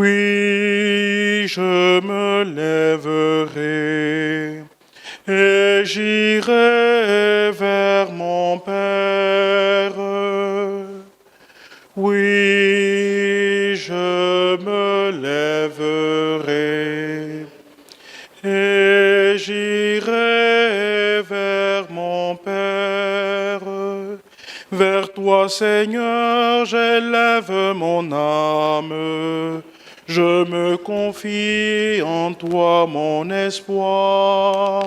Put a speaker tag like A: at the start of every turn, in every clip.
A: Oui, je me lèverai et j'irai vers mon Père. Oui, je me lèverai et j'irai vers mon Père. Vers toi, Seigneur, j'élève mon âme. Je me confie en toi, mon espoir.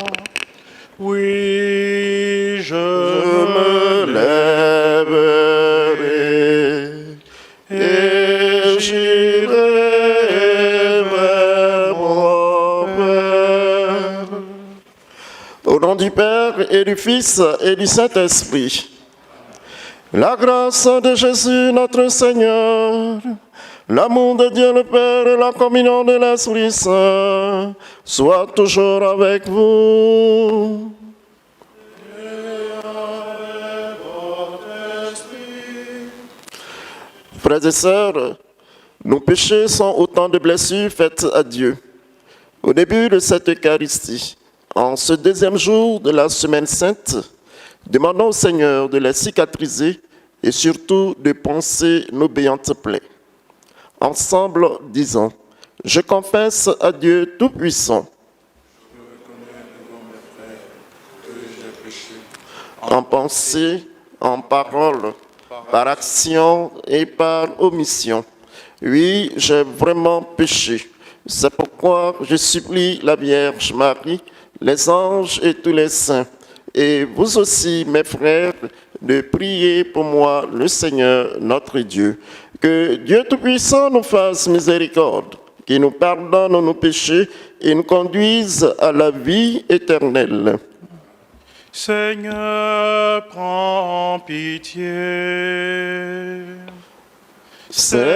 A: Oui, je me
B: lèverai et j'irai vers mon Père. Au nom du Père et du Fils et du Saint-Esprit, la grâce de Jésus notre Seigneur, l'amour de Dieu le Père et la communion de l'Esprit Saint soient toujours avec vous. Frères et sœurs, nos péchés sont autant de blessures faites à Dieu. Au début de cette Eucharistie, en ce deuxième jour de la Semaine Sainte, demandons au Seigneur de les cicatriser et surtout de panser nos béantes plaies. Ensemble, disons, je confesse à Dieu Tout-Puissant. En pensée, en parole, par action et par omission. Oui, j'ai vraiment péché. C'est pourquoi je supplie la Vierge Marie, les anges et tous les saints, et vous aussi, mes frères, de prier pour moi le Seigneur, notre Dieu. Que Dieu Tout-Puissant nous fasse miséricorde, qu'il nous pardonne nos péchés et nous conduise à la vie éternelle.
A: Seigneur, prends pitié.
B: Seigneur,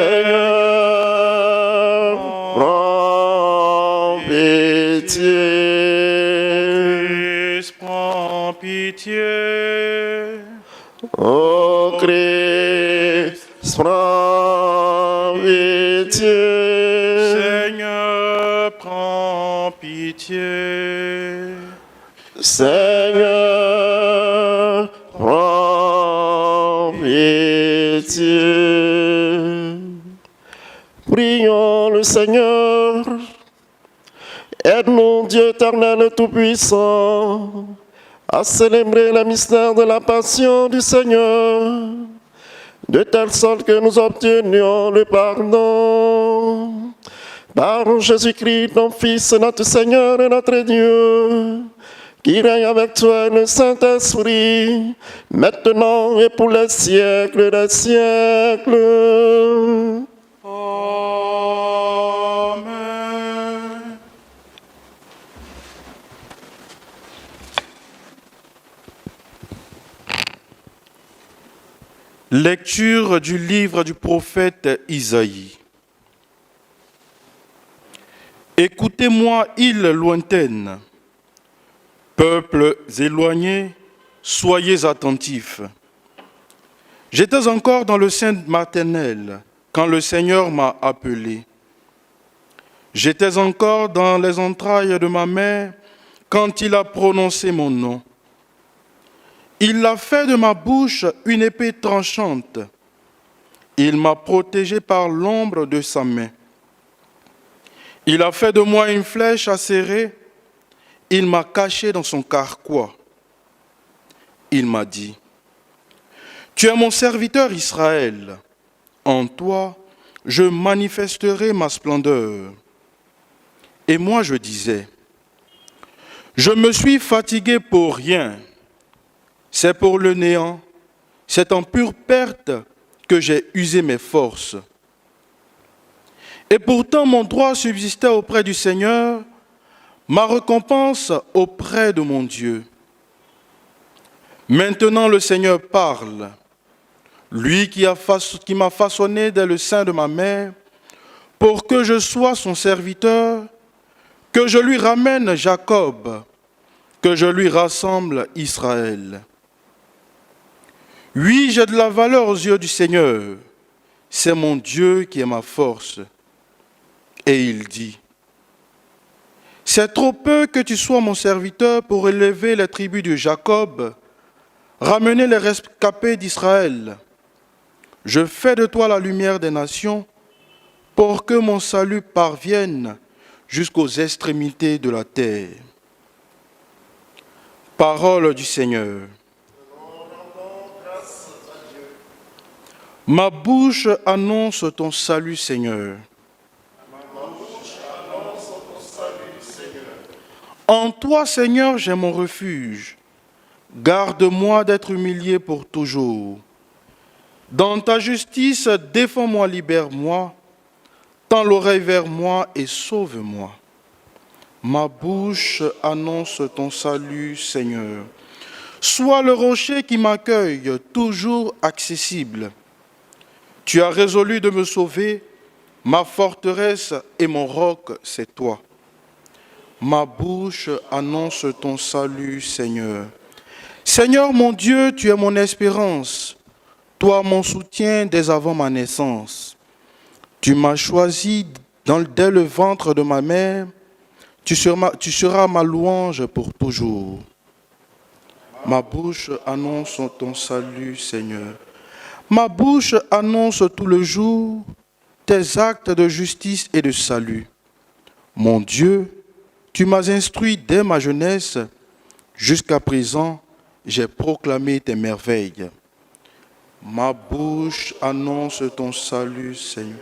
B: prends pitié.
A: Christ, prends pitié.
B: Ô Christ, prends pitié.
A: Seigneur, prends pitié.
B: Seigneur, prends pitié. Prions le Seigneur. Aide-nous, Dieu éternel tout-puissant, à célébrer le mystère de la passion du Seigneur, de telle sorte que nous obtenions le pardon. Par Jésus-Christ, ton Fils, notre Seigneur et notre Dieu, qui règne avec toi le Saint-Esprit, maintenant et pour les siècles des siècles.
A: Amen. Lecture du livre du prophète Isaïe. Écoutez-moi, îles lointaines, peuples éloignés, soyez attentifs. J'étais encore dans le sein maternel quand le Seigneur m'a appelé. J'étais encore dans les entrailles de ma mère quand il a prononcé mon nom. Il a fait de ma bouche une épée tranchante. Il m'a protégé par l'ombre de sa main. Il a fait de moi une flèche acérée. Il m'a caché dans son carquois. Il m'a dit, « Tu es mon serviteur Israël. En toi, je manifesterai ma splendeur. » Et moi je disais, « Je me suis fatigué pour rien. C'est pour le néant. C'est en pure perte que j'ai usé mes forces. » Et pourtant mon droit subsistait auprès du Seigneur, ma récompense auprès de mon Dieu. Maintenant le Seigneur parle, lui qui m'a façonné dès le sein de ma mère, pour que je sois son serviteur, que je lui ramène Jacob, que je lui rassemble Israël. Oui, j'ai de la valeur aux yeux du Seigneur, c'est mon Dieu qui est ma force. Et il dit, « C'est trop peu que tu sois mon serviteur pour élever les tribus de Jacob, ramener les rescapés d'Israël. Je fais de toi la lumière des nations pour que mon salut parvienne jusqu'aux extrémités de la terre. » Parole du Seigneur. Ma bouche annonce ton salut, Seigneur. En toi, Seigneur, j'ai mon refuge. Garde-moi d'être humilié pour toujours. Dans ta justice, défends-moi, libère-moi. Tends l'oreille vers moi et sauve-moi. Ma bouche annonce ton salut, Seigneur. Sois le rocher qui m'accueille, toujours accessible. Tu as résolu de me sauver. Ma forteresse et mon roc, c'est toi. Ma bouche annonce ton salut, Seigneur. Seigneur mon Dieu, tu es mon espérance. Toi, mon soutien dès avant ma naissance. Tu m'as choisi dès le ventre de ma mère. Tu seras ma louange pour toujours. Ma bouche annonce ton salut, Seigneur. Ma bouche annonce tout le jour tes actes de justice et de salut. Mon Dieu, tu m'as instruit dès ma jeunesse. Jusqu'à présent, j'ai proclamé tes merveilles. Ma bouche annonce ton salut, Seigneur.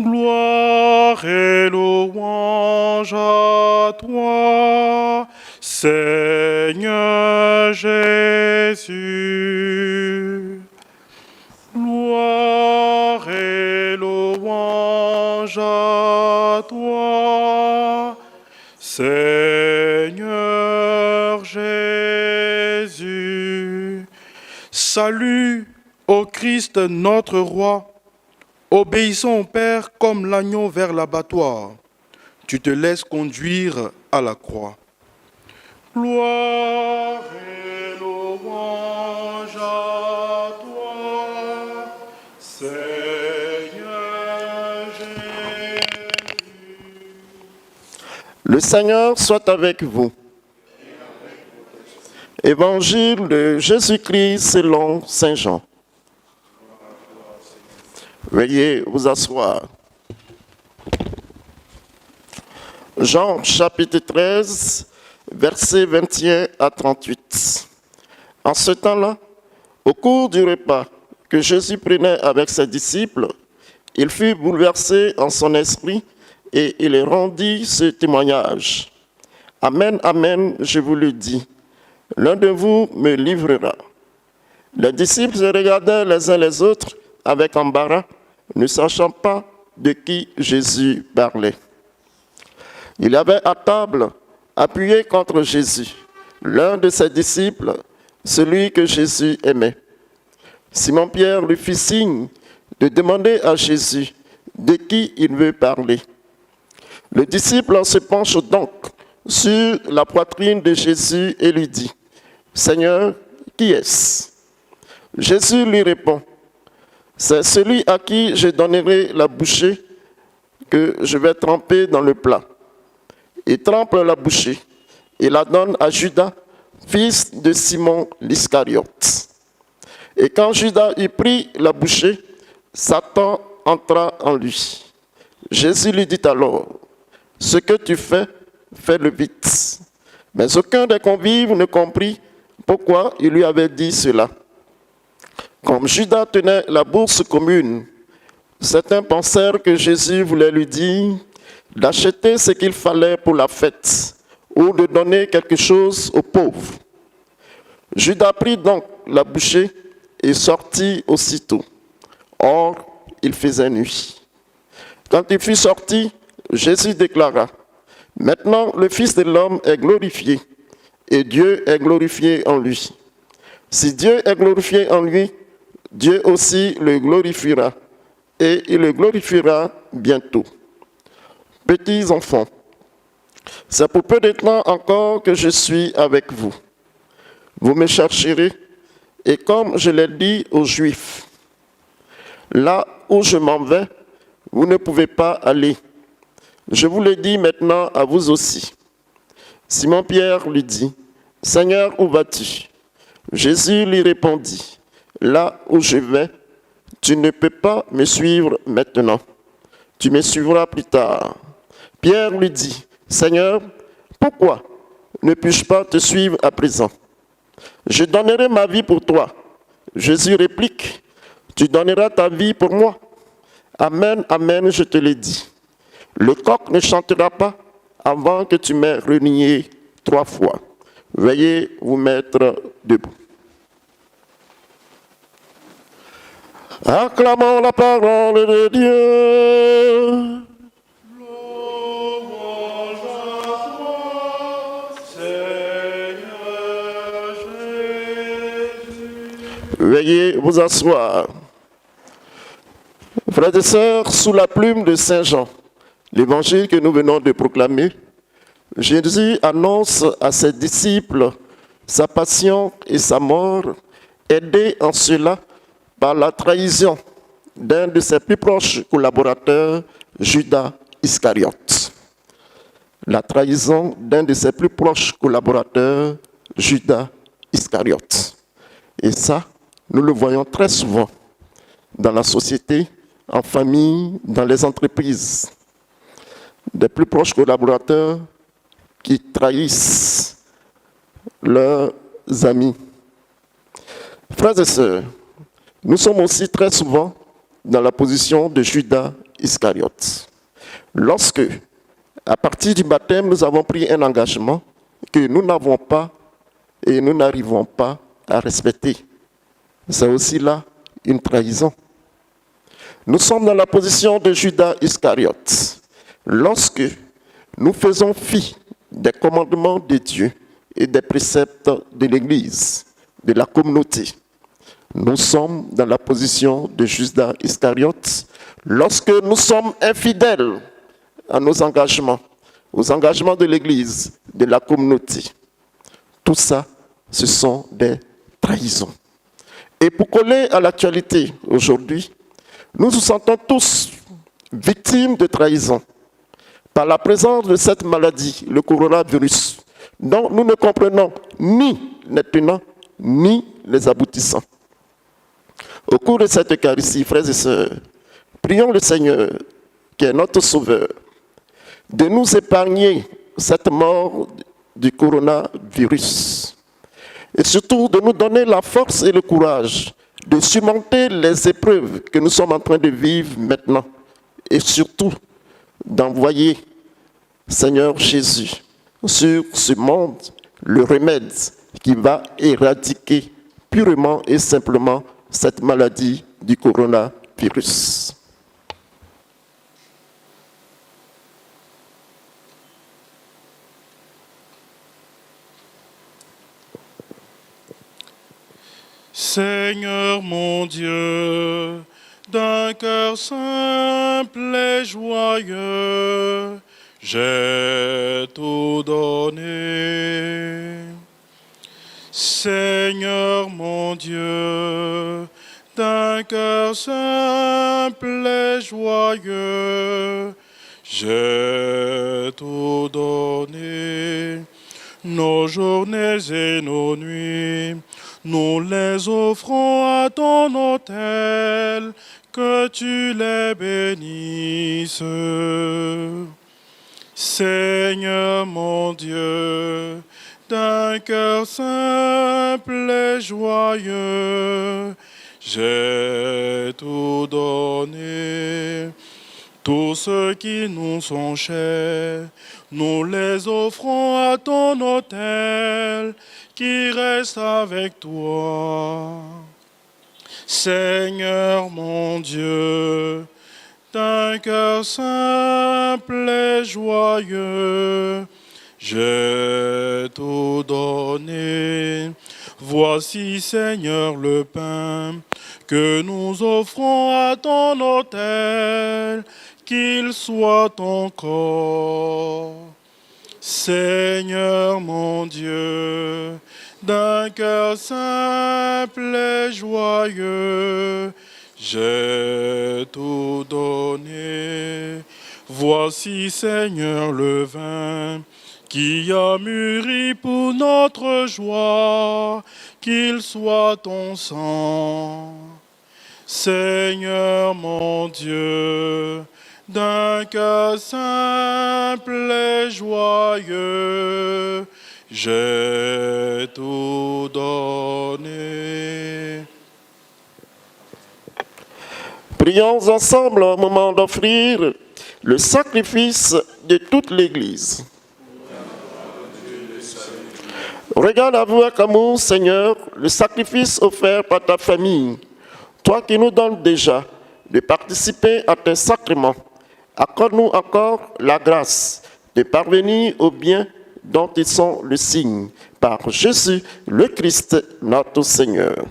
A: Gloire et louange à toi, Seigneur Jésus. Gloire et louange à toi, Seigneur Jésus. Salut au Christ notre Roi. Obéissons au Père comme l'agneau vers l'abattoir. Tu te laisses conduire à la croix. Gloire et louange à toi, Seigneur Jésus.
B: Le Seigneur soit avec vous. Évangile de Jésus-Christ selon Saint Jean. Veuillez vous asseoir. Jean chapitre 13, versets 21 à 38. En ce temps-là, au cours du repas que Jésus prenait avec ses disciples, il fut bouleversé en son esprit et il rendit ce témoignage. Amen, amen, je vous le dis, l'un de vous me livrera. Les disciples se regardaient les uns les autres avec embarras, ne sachant pas de qui Jésus parlait. Il y avait à table, appuyé contre Jésus, l'un de ses disciples, celui que Jésus aimait. Simon-Pierre lui fit signe de demander à Jésus de qui il veut parler. Le disciple se penche donc sur la poitrine de Jésus et lui dit, « Seigneur, qui est-ce » Jésus lui répond, « C'est celui à qui je donnerai la bouchée que je vais tremper dans le plat. » Il trempe la bouchée et la donne à Judas, fils de Simon l'Iscariote. Et quand Judas eut pris la bouchée, Satan entra en lui. Jésus lui dit alors, « Ce que tu fais, fais-le vite. » Mais aucun des convives ne comprit pourquoi il lui avait dit cela. Comme Judas tenait la bourse commune, certains pensèrent que Jésus voulait lui dire d'acheter ce qu'il fallait pour la fête ou de donner quelque chose aux pauvres. Judas prit donc la bouchée et sortit aussitôt. Or, il faisait nuit. Quand il fut sorti, Jésus déclara, « Maintenant le Fils de l'homme est glorifié et Dieu est glorifié en lui. Si Dieu est glorifié en lui, Dieu aussi le glorifiera et il le glorifiera bientôt. Petits enfants, c'est pour peu de temps encore que je suis avec vous. Vous me chercherez et comme je l'ai dit aux Juifs, là où je m'en vais, vous ne pouvez pas aller. Je vous le dis maintenant à vous aussi. Simon-Pierre lui dit, « Seigneur, où vas-tu » Jésus lui répondit, « Là où je vais, tu ne peux pas me suivre maintenant. Tu me suivras plus tard. » Pierre lui dit, « Seigneur, pourquoi ne puis-je pas te suivre à présent? Je donnerai ma vie pour toi. » Jésus réplique, « Tu donneras ta vie pour moi. Amen, amen, je te l'ai dit. Le coq ne chantera pas avant que tu m'aies renié 3 fois. Veuillez vous mettre debout. Acclamons la parole de Dieu.
A: Louange à toi, Seigneur Jésus.
B: Veuillez vous asseoir. Frères et sœurs, sous la plume de Saint Jean, l'évangile que nous venons de proclamer, Jésus annonce à ses disciples sa passion et sa mort, aidé en cela par la trahison d'un de ses plus proches collaborateurs, Judas Iscariote. La trahison d'un de ses plus proches collaborateurs, Judas Iscariote. Et ça, nous le voyons très souvent dans la société, en famille, dans les entreprises. Des plus proches collaborateurs qui trahissent leurs amis. Frères et sœurs, nous sommes aussi très souvent dans la position de Judas Iscariote. Lorsque, à partir du baptême, nous avons pris un engagement que nous n'avons pas et nous n'arrivons pas à respecter. C'est aussi là une trahison. Nous sommes dans la position de Judas Iscariote. Lorsque nous faisons fi des commandements de Dieu et des préceptes de l'Église, de la communauté, nous sommes dans la position de Judas Iscariote. Lorsque nous sommes infidèles à nos engagements, aux engagements de l'Église, de la communauté, tout ça, ce sont des trahisons. Et pour coller à l'actualité aujourd'hui, nous nous sentons tous victimes de trahison par la présence de cette maladie, le coronavirus, dont nous ne comprenons ni les tenants ni les aboutissants. Au cours de cette Eucharistie, frères et sœurs, prions le Seigneur, qui est notre Sauveur, de nous épargner cette mort du coronavirus et surtout de nous donner la force et le courage de surmonter les épreuves que nous sommes en train de vivre maintenant et surtout d'envoyer, Seigneur Jésus, sur ce monde le remède qui va éradiquer purement et simplement cette maladie du coronavirus.
A: Seigneur mon Dieu, d'un cœur simple et joyeux, j'ai tout donné. Seigneur mon Dieu, d'un cœur simple et joyeux, j'ai tout donné. Nos journées et nos nuits, nous les offrons à ton autel, que tu les bénisses. Seigneur mon Dieu, d'un cœur simple et joyeux, j'ai tout donné. Tous ceux qui nous sont chers, nous les offrons à ton autel, qui reste avec toi. Seigneur mon Dieu, d'un cœur simple et joyeux, j'ai tout donné. Voici, Seigneur, le pain que nous offrons à ton autel, qu'il soit ton corps. Seigneur mon Dieu, d'un cœur simple et joyeux, j'ai tout donné. Voici, Seigneur, le vin qui a mûri pour notre joie, qu'il soit ton sang. Seigneur mon Dieu, d'un cœur simple et joyeux, j'ai tout donné.
B: Prions ensemble au moment d'offrir le sacrifice de toute l'Église. Regarde à vous avec amour, Seigneur, le sacrifice offert par ta famille. Toi qui nous donnes déjà de participer à tes sacrements, accorde-nous encore la grâce de parvenir au bien dont ils sont le signe. Par Jésus, le Christ, notre Seigneur.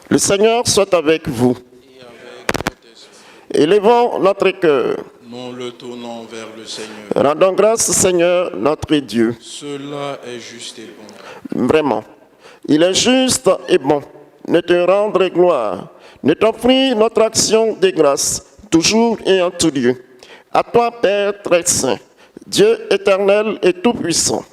B: Le Seigneur soit avec vous. Élevons notre cœur.
A: Nous le tournons vers le Seigneur.
B: Rendons grâce, Seigneur, notre Dieu.
A: Cela est juste et bon.
B: Vraiment, il est juste et bon de te rendre gloire, de t'offrir notre action de grâce, toujours et en tout lieu. À toi, Père très saint, Dieu éternel et tout-puissant.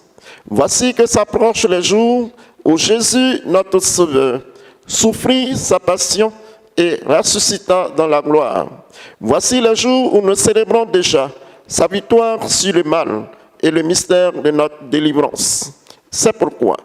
B: Voici que s'approchent les jours où Jésus, notre Sauveur, souffrit sa passion et ressuscita dans la gloire. Voici les jours où nous célébrons déjà sa victoire sur le mal et le mystère de notre délivrance. C'est pourquoi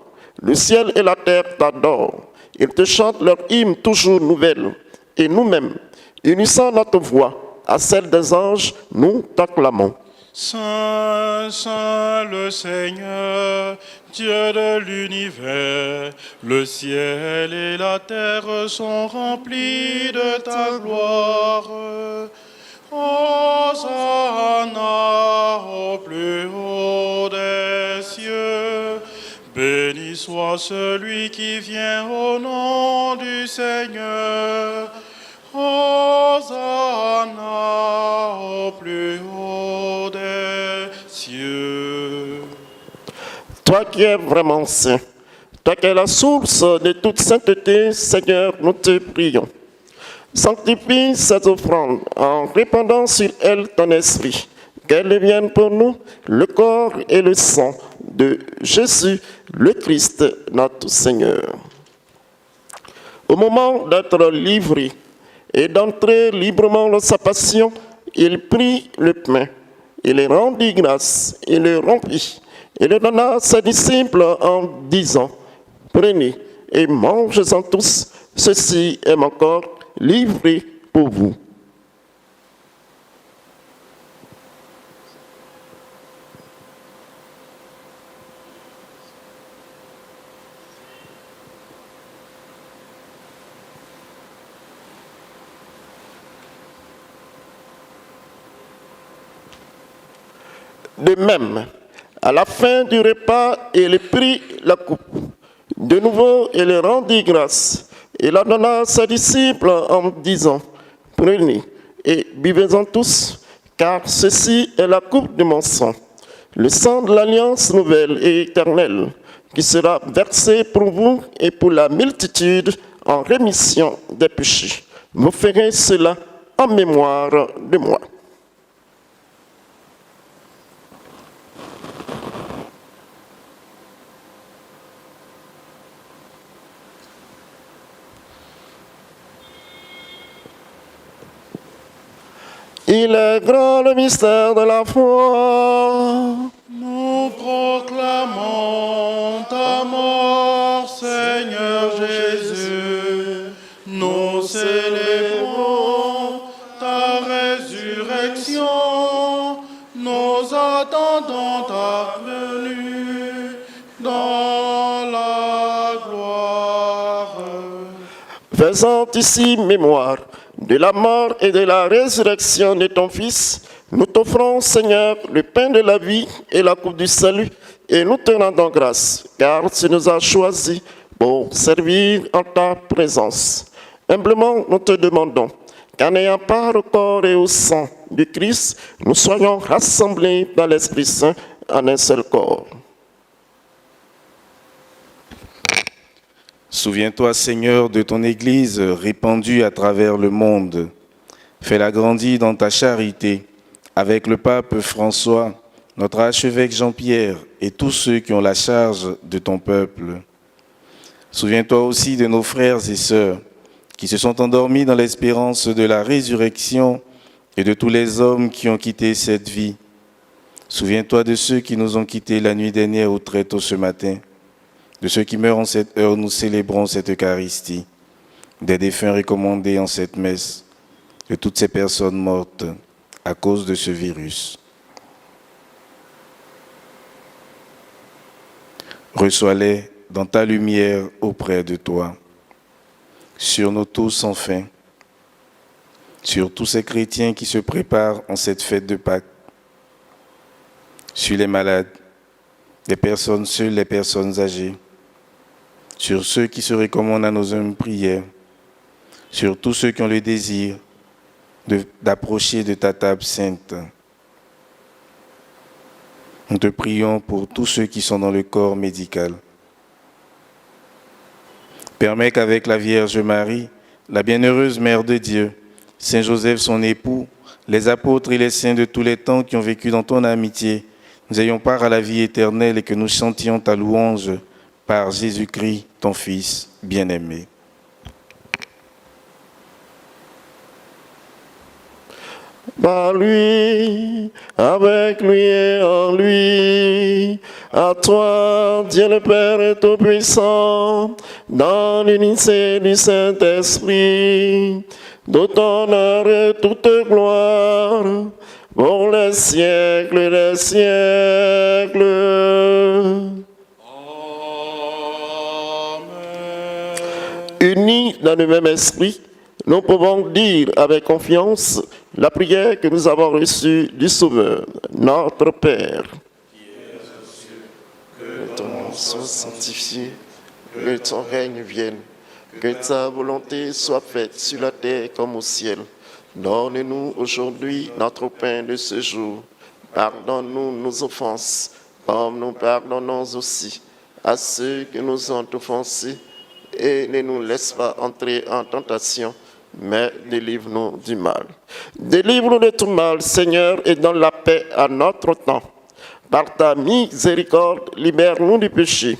B: le ciel et la terre t'adorent. Ils te chantent leur hymne toujours nouvelle. Et nous-mêmes, unissant notre voix à celle des anges, nous t'acclamons.
A: Saint, Saint le Seigneur, Dieu de l'univers, le ciel et la terre sont remplis de ta gloire. Hosanna au plus haut des cieux. Béni soit celui qui vient au nom du Seigneur. Hosanna au plus haut des cieux.
B: Toi qui es vraiment saint, toi qui es la source de toute sainteté, Seigneur, nous te prions. Sanctifie cette offrande en répandant sur elle ton esprit, qu'elle devienne pour nous le corps et le sang de Jésus, le Christ, notre Seigneur. Au moment d'être livré et d'entrer librement dans sa passion, il prit le pain, il le rendit grâce, il le rompit, et le donna à ses disciples en disant, « Prenez et mangez-en tous, ceci est mon corps livré pour vous. » De même, à la fin du repas, il prit la coupe. De nouveau, il rendit grâce. Il la donna à ses disciples en disant, « Prenez et buvez-en tous, car ceci est la coupe de mon sang, le sang de l'alliance nouvelle et éternelle, qui sera versé pour vous et pour la multitude en rémission des péchés. Vous ferez cela en mémoire de moi. » Il est grand le mystère de la foi.
A: Nous proclamons ta mort, Seigneur Jésus. Nous célébrons ta résurrection. Nous attendons ta venue dans la gloire.
B: Faisant ici mémoire de la mort et de la résurrection de ton Fils, nous t'offrons, Seigneur, le pain de la vie et la coupe du salut, et nous te rendons grâce, car tu nous as choisis pour servir en ta présence. Humblement, nous te demandons qu'en ayant part au corps et au sang du Christ, nous soyons rassemblés dans l'Esprit Saint en un seul corps.
C: Souviens-toi, Seigneur, de ton Église répandue à travers le monde. Fais-la grandir dans ta charité, avec le pape François, notre archevêque Jean-Pierre et tous ceux qui ont la charge de ton peuple. Souviens-toi aussi de nos frères et sœurs qui se sont endormis dans l'espérance de la résurrection et de tous les hommes qui ont quitté cette vie. Souviens-toi de ceux qui nous ont quittés la nuit dernière ou très tôt ce matin, de ceux qui meurent en cette heure où nous célébrons cette Eucharistie, des défunts recommandés en cette messe, de toutes ces personnes mortes à cause de ce virus. Reçois-les dans ta lumière auprès de toi, sur nous tous sans fin, sur tous ces chrétiens qui se préparent en cette fête de Pâques, sur les malades, les personnes seules, les personnes âgées, sur ceux qui se recommandent à nos humbles prières, sur tous ceux qui ont le désir d'approcher de ta table sainte. Nous te prions pour tous ceux qui sont dans le corps médical. Permets qu'avec la Vierge Marie, la bienheureuse Mère de Dieu, Saint Joseph son époux, les apôtres et les saints de tous les temps qui ont vécu dans ton amitié, nous ayons part à la vie éternelle et que nous chantions ta louange par Jésus-Christ, ton Fils bien-aimé.
B: Par lui, avec lui et en lui, à toi, Dieu le Père Tout-Puissant, dans l'unité du Saint-Esprit, tout honneur et toute gloire, pour les siècles des siècles.
A: Amen.
B: Unis dans le même esprit, nous pouvons dire avec confiance la prière que nous avons reçue du Sauveur, notre Père. Que ton nom soit sanctifié, que ton règne vienne, que ta volonté soit faite sur la terre comme au ciel. Donne-nous aujourd'hui notre pain de ce jour. Pardonne-nous nos offenses, comme nous pardonnons aussi à ceux qui nous ont offensés. Et ne nous laisse pas entrer en tentation, mais délivre-nous du mal. Délivre-nous de tout mal, Seigneur, et donne la paix à notre temps. Par ta miséricorde, libère-nous du péché.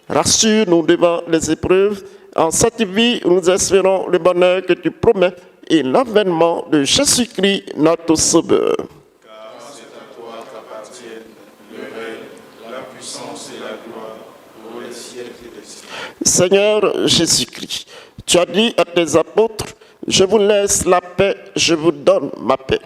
B: Rassure-nous devant les épreuves. En cette vie, nous espérons le bonheur que tu promets et l'avènement de Jésus-Christ, notre Sauveur.
C: Car c'est à toi qu'appartiennent le règne, la puissance et la gloire pour les siècles des siècles.
B: Seigneur Jésus-Christ, tu as dit à tes apôtres, je vous laisse la paix, je vous donne ma paix.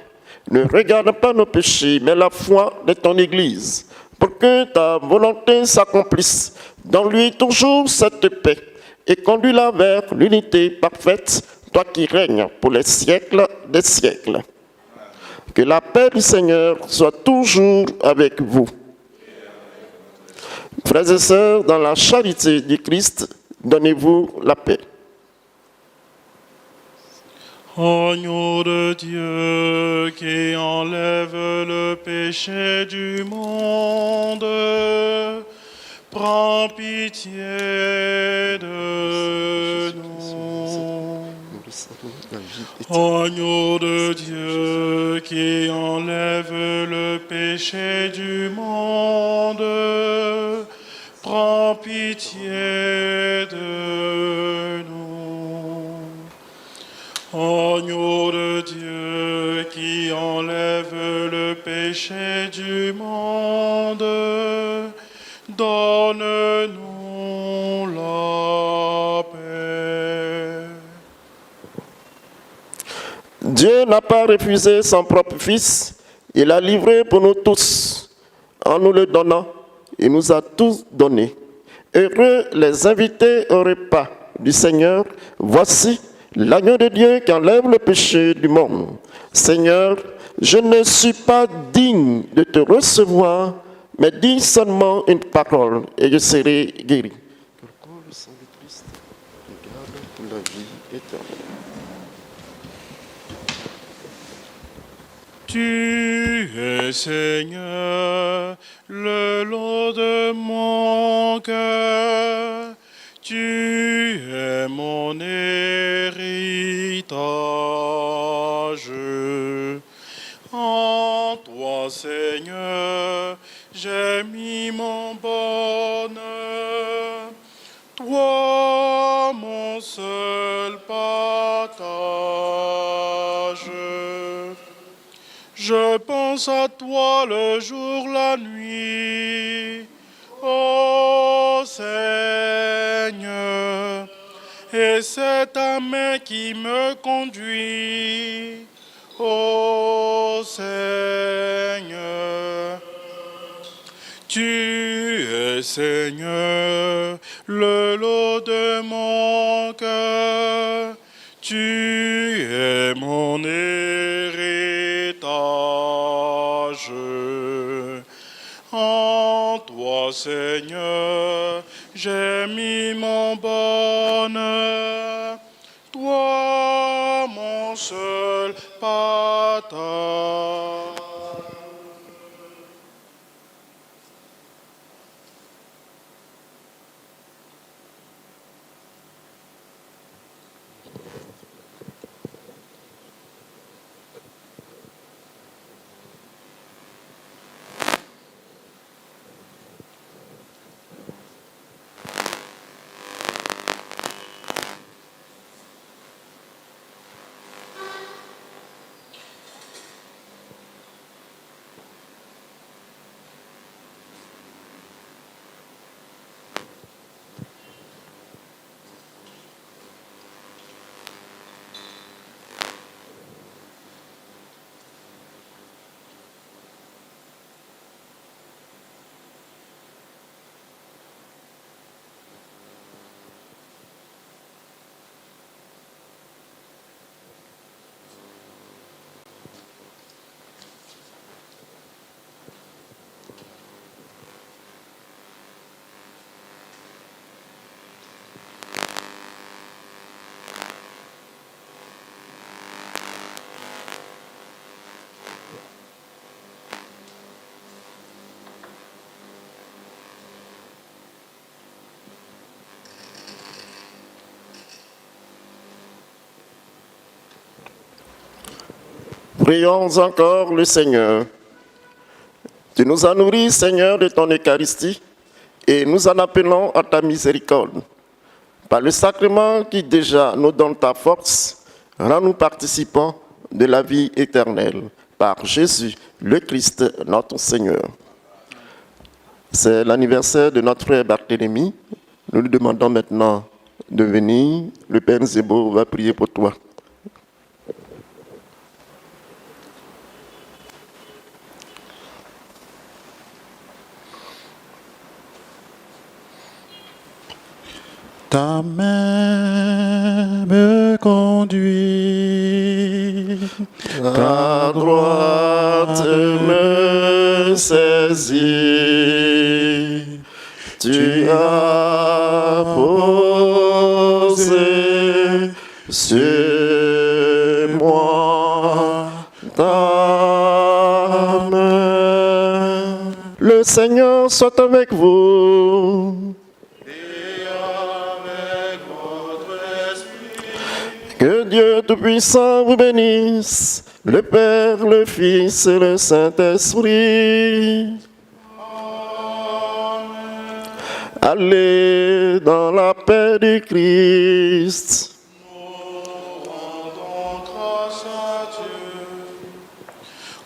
B: Ne regarde pas nos péchés, mais la foi de ton Église, pour que ta volonté s'accomplisse. Donne-lui toujours cette paix et conduis-la vers l'unité parfaite, toi qui règnes pour les siècles des siècles. Que la paix du Seigneur soit toujours avec vous. Frères et sœurs, dans la charité du Christ, donnez-vous la paix.
A: Agneau de Dieu qui enlève le péché du monde, prends pitié de nous. Agneau de Dieu qui enlève le péché du monde, prends pitié de nous. Agneau de Dieu qui enlève le péché du monde, donne-nous la paix.
B: Dieu n'a pas refusé son propre Fils, il l'a livré pour nous tous. En nous le donnant, il nous a tous donné. Heureux les invités au repas du Seigneur. Voici l'agneau de Dieu qui enlève le péché du monde. Seigneur, je ne suis pas digne de te recevoir, mais dis seulement une parole et je serai guéri. Que le corps et le sang du Christ nous garde pour la vie éternelle.
A: Tu es Seigneur, le lot de mon cœur. Tu es mon héritier. héritage. En toi, Seigneur, j'ai mis mon bonheur. Toi, mon seul partage. Je pense à toi le jour, la nuit, ô Seigneur, et c'est ta main qui me conduit, ô Seigneur. Tu es, Seigneur, le lot de mon cœur. Tu es mon héritage. En toi, Seigneur, j'ai mis mon bonheur. Toi, mon seul partage.
B: Prions encore le Seigneur. Tu nous as nourris, Seigneur, de ton Eucharistie, et nous en appelons à ta miséricorde. Par le sacrement qui déjà nous donne ta force, rends-nous participants de la vie éternelle. Par Jésus, le Christ, notre Seigneur. C'est l'anniversaire de notre frère Barthélemy. Nous lui demandons maintenant de venir. Le Père Zébo va prier pour toi.
D: Ta main me conduit,
B: Ta droite me saisit. Tu as posé sur moi ta main. Le Seigneur soit avec vous. Que Dieu Tout-Puissant vous bénisse, le Père, le Fils et le Saint-Esprit. Allez dans la paix du Christ.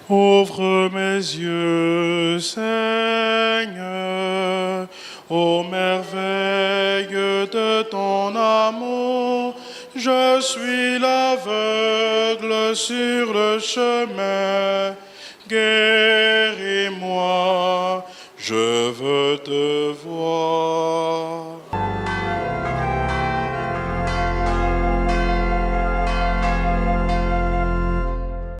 A: Ouvre mes yeux, Seigneur, aux merveilles de ton amour. Je suis l'aveugle sur le chemin. Guéris-moi, je veux te voir.